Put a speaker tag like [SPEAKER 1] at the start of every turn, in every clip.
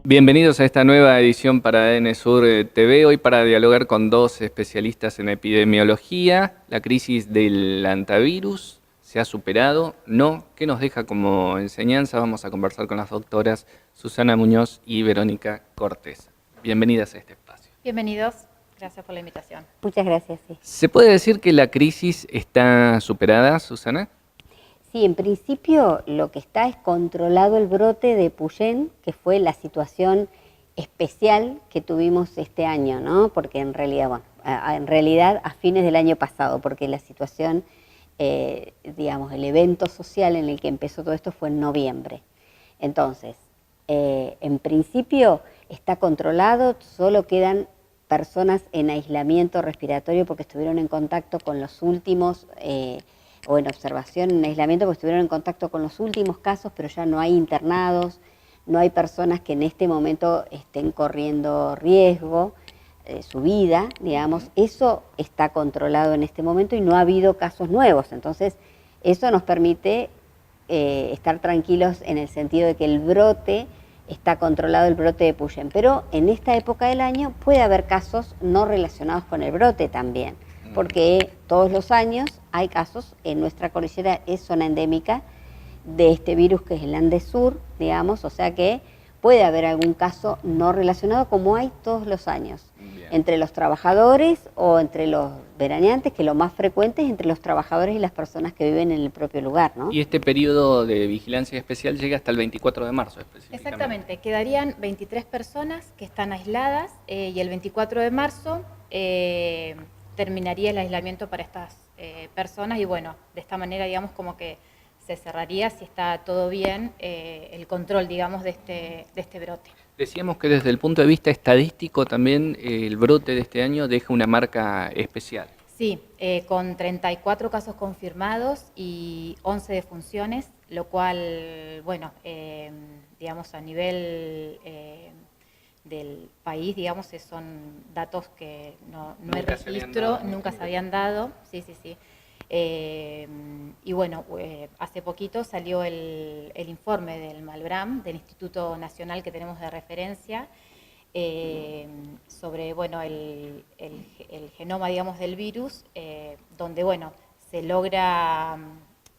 [SPEAKER 1] Bienvenidos a esta nueva edición para ADN-Sur TV, hoy para dialogar con dos especialistas en epidemiología. La crisis del hantavirus, ¿se ha superado? ¿No? ¿Qué nos deja como enseñanza? Vamos a conversar con las doctoras Susana Muñoz y Verónica Cortés. Bienvenidas a este espacio.
[SPEAKER 2] Bienvenidos, gracias por la invitación.
[SPEAKER 3] Muchas gracias. Sí.
[SPEAKER 1] ¿Se puede decir que la crisis está superada, Susana?
[SPEAKER 3] Sí, en principio lo que está es controlado el brote de Puyén, que fue la situación especial que tuvimos este año, ¿no? Porque en realidad, a fines del año pasado, porque la situación, digamos, el evento social en el que empezó todo esto fue en noviembre. Entonces, en principio está controlado, solo quedan personas en aislamiento respiratorio porque estuvieron en contacto con los últimos o en observación, en aislamiento, porque estuvieron en contacto con los últimos casos, pero ya no hay internados, no hay personas que en este momento estén corriendo riesgo, su vida, digamos. Eso está controlado en este momento y no ha habido casos nuevos. Entonces, eso nos permite estar tranquilos en el sentido de que el brote está controlado, el brote de Puyén. Pero en esta época del año puede haber casos no relacionados con el brote también, porque todos los años hay casos, en nuestra cordillera es zona endémica de este virus que es el Andes Sur, digamos, o sea que puede haber algún caso no relacionado como hay todos los años. Bien. Entre los trabajadores o entre los veraneantes, que lo más frecuente es entre los trabajadores y las personas que viven en el propio lugar, ¿no?
[SPEAKER 1] Y este periodo de vigilancia especial llega hasta el 24 de marzo específicamente.
[SPEAKER 2] Exactamente, quedarían 23 personas que están aisladas y el 24 de marzo terminaría el aislamiento para estas personas y bueno, de esta manera digamos como que se cerraría, si está todo bien, el control digamos de este brote.
[SPEAKER 1] Decíamos que desde el punto de vista estadístico también el brote de este año deja una marca especial.
[SPEAKER 2] Sí, con 34 casos confirmados y 11 defunciones, lo cual, bueno, digamos a nivel del país, digamos, son datos que no hay registro, nunca se habían dado, sí. Y bueno, hace poquito salió el informe del Malbrán, del Instituto Nacional que tenemos de referencia, sobre, bueno, el genoma, digamos, del virus, donde, bueno, se logra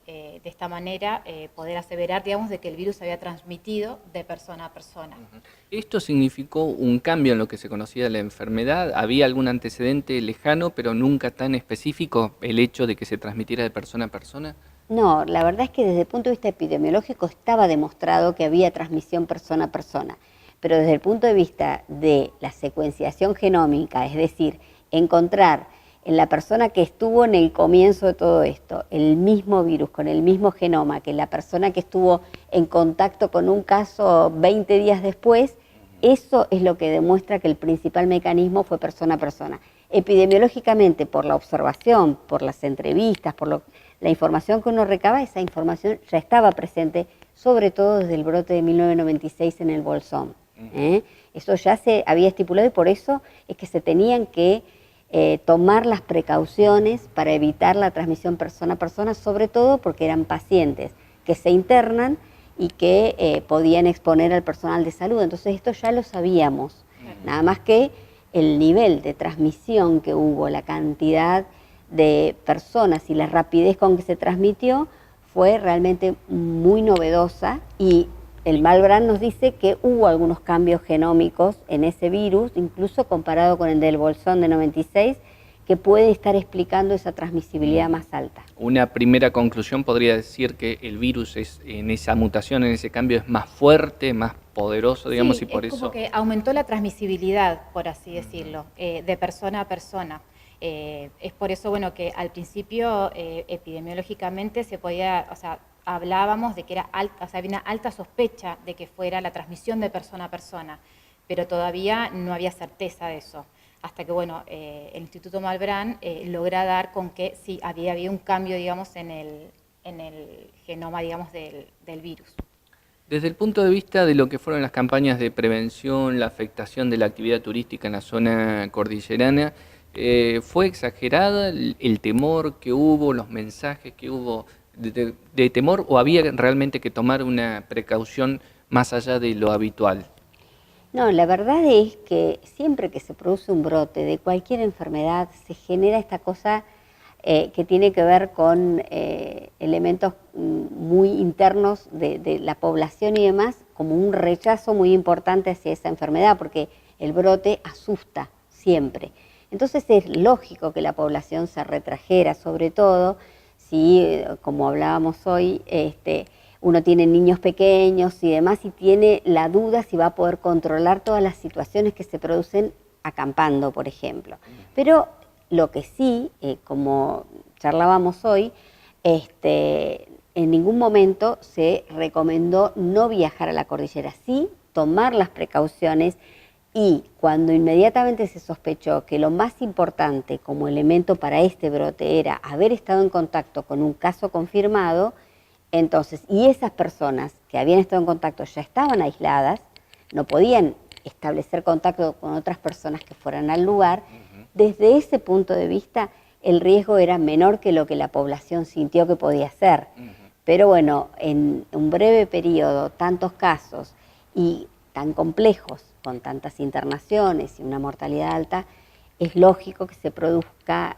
[SPEAKER 2] de esta manera poder aseverar, digamos, de que el virus se había transmitido de persona a persona.
[SPEAKER 1] ¿Esto significó un cambio en lo que se conocía de la enfermedad? ¿Había algún antecedente lejano, pero nunca tan específico, el hecho de que se transmitiera de persona a persona?
[SPEAKER 3] No, la verdad es que desde el punto de vista epidemiológico estaba demostrado que había transmisión persona a persona, pero desde el punto de vista de la secuenciación genómica, es decir, encontrar en la persona que estuvo en el comienzo de todo esto, el mismo virus, con el mismo genoma, que la persona que estuvo en contacto con un caso 20 días después, eso es lo que demuestra que el principal mecanismo fue persona a persona. Epidemiológicamente, por la observación, por las entrevistas, por la información que uno recaba, esa información ya estaba presente, sobre todo desde el brote de 1996 en el Bolsón. Eso ya se había estipulado y por eso es que se tenían que tomar las precauciones para evitar la transmisión persona a persona, sobre todo porque eran pacientes que se internan y que podían exponer al personal de salud. Entonces esto ya lo sabíamos, nada más que el nivel de transmisión que hubo, la cantidad de personas y la rapidez con que se transmitió fue realmente muy novedosa y el Malbrán nos dice que hubo algunos cambios genómicos en ese virus, incluso comparado con el del Bolsón de 96, que puede estar explicando esa transmisibilidad más alta.
[SPEAKER 1] Una primera conclusión podría decir que el virus en esa mutación, en ese cambio, es más fuerte, más poderoso, digamos,
[SPEAKER 2] sí,
[SPEAKER 1] y por
[SPEAKER 2] es
[SPEAKER 1] eso...
[SPEAKER 2] como que aumentó la transmisibilidad, por así decirlo, de persona a persona. Es por eso, bueno, que al principio epidemiológicamente se podía, o sea, hablábamos de que era alta, o sea, había una alta sospecha de que fuera la transmisión de persona a persona, pero todavía no había certeza de eso. Hasta que, bueno, el Instituto Malbrán logra dar con que sí, había un cambio, digamos, en el genoma, digamos, del virus.
[SPEAKER 1] Desde el punto de vista de lo que fueron las campañas de prevención, la afectación de la actividad turística en la zona cordillerana, ¿fue exagerada el temor que hubo, los mensajes que hubo de temor o había realmente que tomar una precaución más allá de lo habitual?
[SPEAKER 3] No, la verdad es que siempre que se produce un brote de cualquier enfermedad, se genera esta cosa que tiene que ver con elementos muy internos de la población y demás, como un rechazo muy importante hacia esa enfermedad, porque el brote asusta siempre. Entonces es lógico que la población se retrajera, sobre todo si, como hablábamos hoy, uno tiene niños pequeños y demás y tiene la duda si va a poder controlar todas las situaciones que se producen acampando, por ejemplo. Pero lo que sí, como charlábamos hoy, en ningún momento se recomendó no viajar a la cordillera, sí tomar las precauciones, y cuando inmediatamente se sospechó que lo más importante como elemento para este brote era haber estado en contacto con un caso confirmado, entonces, y esas personas que habían estado en contacto ya estaban aisladas, no podían establecer contacto con otras personas que fueran al lugar, desde ese punto de vista el riesgo era menor que lo que la población sintió que podía ser. Pero bueno, en un breve periodo, tantos casos y tan complejos, con tantas internaciones y una mortalidad alta, es lógico que se produzca,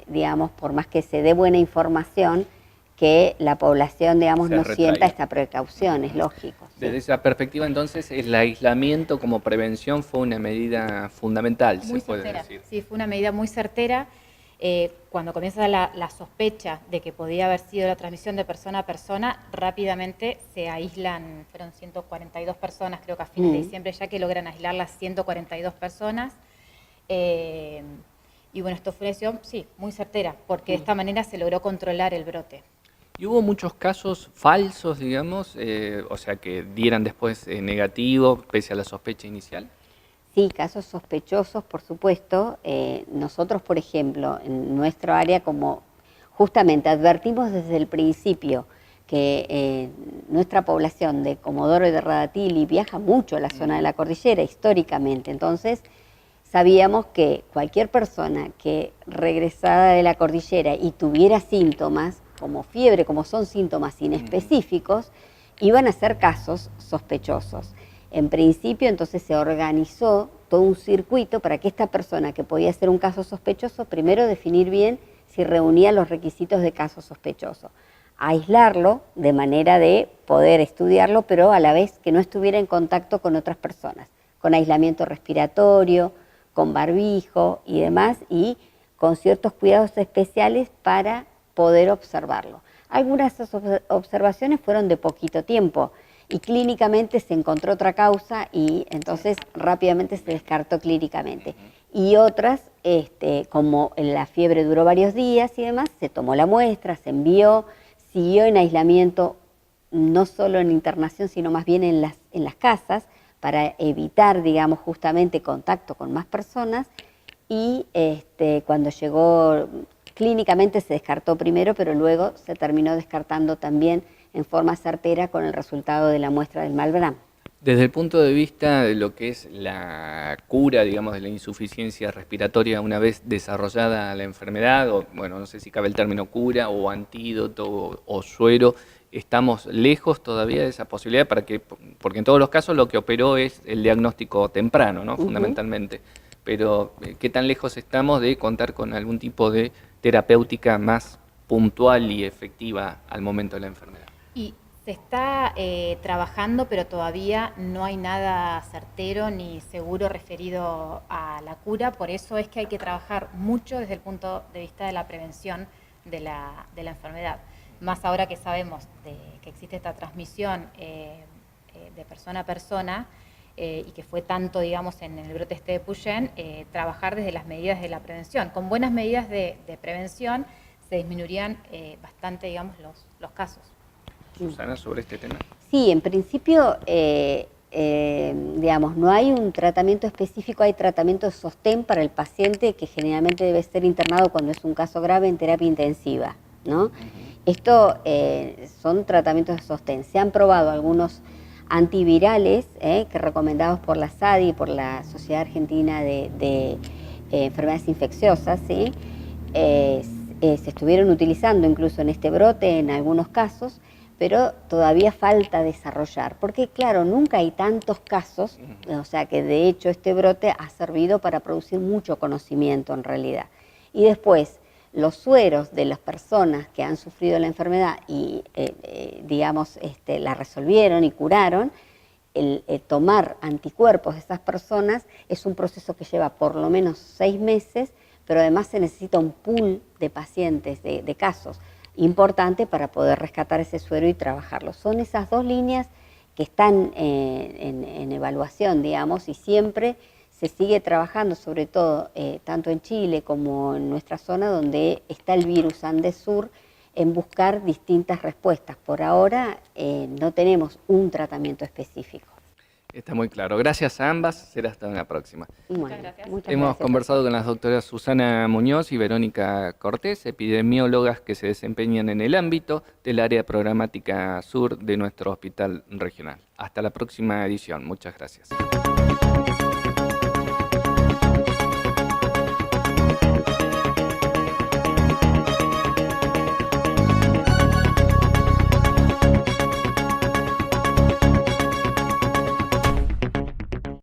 [SPEAKER 3] digamos, por más que se dé buena información, que la población, digamos, no sienta esta precaución, es lógico.
[SPEAKER 1] Desde esa perspectiva, entonces, el aislamiento como prevención fue una medida fundamental,
[SPEAKER 2] muy
[SPEAKER 1] se puede
[SPEAKER 2] certera.
[SPEAKER 1] decir.
[SPEAKER 2] Sí, fue una medida muy certera. Cuando comienza la sospecha de que podía haber sido la transmisión de persona a persona, rápidamente se aíslan, fueron 142 personas, creo que a fines de diciembre ya que logran aislar las 142 personas. Y bueno, esto fue una decisión, sí, muy certera, porque de esta manera se logró controlar el brote.
[SPEAKER 1] ¿Y hubo muchos casos falsos, digamos, o sea, que dieran después negativo, pese a la sospecha inicial?
[SPEAKER 3] Sí, casos sospechosos, por supuesto. Nosotros, por ejemplo, en nuestro área, como justamente advertimos desde el principio que nuestra población de Comodoro y de Radatili viaja mucho a la zona de la cordillera históricamente, entonces sabíamos que cualquier persona que regresara de la cordillera y tuviera síntomas, como fiebre, como son síntomas inespecíficos, iban a ser casos sospechosos. En principio, entonces, se organizó todo un circuito para que esta persona que podía ser un caso sospechoso, primero definir bien si reunía los requisitos de caso sospechoso, aislarlo de manera de poder estudiarlo, pero a la vez que no estuviera en contacto con otras personas, con aislamiento respiratorio, con barbijo y demás, y con ciertos cuidados especiales para poder observarlo. Algunas de esas observaciones fueron de poquito tiempo, y clínicamente se encontró otra causa y entonces rápidamente se descartó clínicamente. Y otras, como la fiebre duró varios días y demás, se tomó la muestra, se envió, siguió en aislamiento, no solo en internación, sino más bien en las casas, para evitar, digamos, justamente contacto con más personas, y cuando llegó clínicamente se descartó primero, pero luego se terminó descartando también en forma certera con el resultado de la muestra del Malbrán.
[SPEAKER 1] Desde el punto de vista de lo que es la cura, digamos, de la insuficiencia respiratoria una vez desarrollada la enfermedad, o bueno, no sé si cabe el término cura o antídoto o suero, ¿estamos lejos todavía de esa posibilidad? Porque en todos los casos lo que operó es el diagnóstico temprano, ¿no? Fundamentalmente. Pero ¿qué tan lejos estamos de contar con algún tipo de terapéutica más puntual y efectiva al momento de la enfermedad?
[SPEAKER 2] Y se está trabajando, pero todavía no hay nada certero ni seguro referido a la cura. Por eso es que hay que trabajar mucho desde el punto de vista de la prevención de la enfermedad. Más ahora que sabemos que existe esta transmisión de persona a persona y que fue tanto, digamos, en el brote de Puyén, trabajar desde las medidas de la prevención. Con buenas medidas de prevención se disminuirían bastante, digamos, los casos.
[SPEAKER 1] Susana, sobre este tema.
[SPEAKER 3] Sí, en principio, digamos, no hay un tratamiento específico, hay tratamiento de sostén para el paciente que generalmente debe ser internado cuando es un caso grave en terapia intensiva, ¿no? Esto son tratamientos de sostén. Se han probado algunos antivirales que recomendados por la SADI, por la Sociedad Argentina de Enfermedades Infecciosas, ¿sí? Se estuvieron utilizando incluso en este brote en algunos casos, pero todavía falta desarrollar, porque claro, nunca hay tantos casos, o sea que de hecho este brote ha servido para producir mucho conocimiento en realidad. Y después, los sueros de las personas que han sufrido la enfermedad y, digamos, la resolvieron y curaron, el tomar anticuerpos de esas personas es un proceso que lleva por lo menos 6 meses, pero además se necesita un pool de pacientes, de casos, importante para poder rescatar ese suero y trabajarlo. Son esas dos líneas que están en evaluación, digamos, y siempre se sigue trabajando, sobre todo tanto en Chile como en nuestra zona donde está el virus Andes Sur, en buscar distintas respuestas. Por ahora no tenemos un tratamiento específico.
[SPEAKER 1] Está muy claro. Gracias a ambas. Será hasta una próxima.
[SPEAKER 3] Bueno,
[SPEAKER 2] Muchas gracias.
[SPEAKER 1] Hemos conversado con las doctoras Susana Muñoz y Verónica Cortés, epidemiólogas que se desempeñan en el ámbito del área programática sur de nuestro hospital regional. Hasta la próxima edición. Muchas gracias.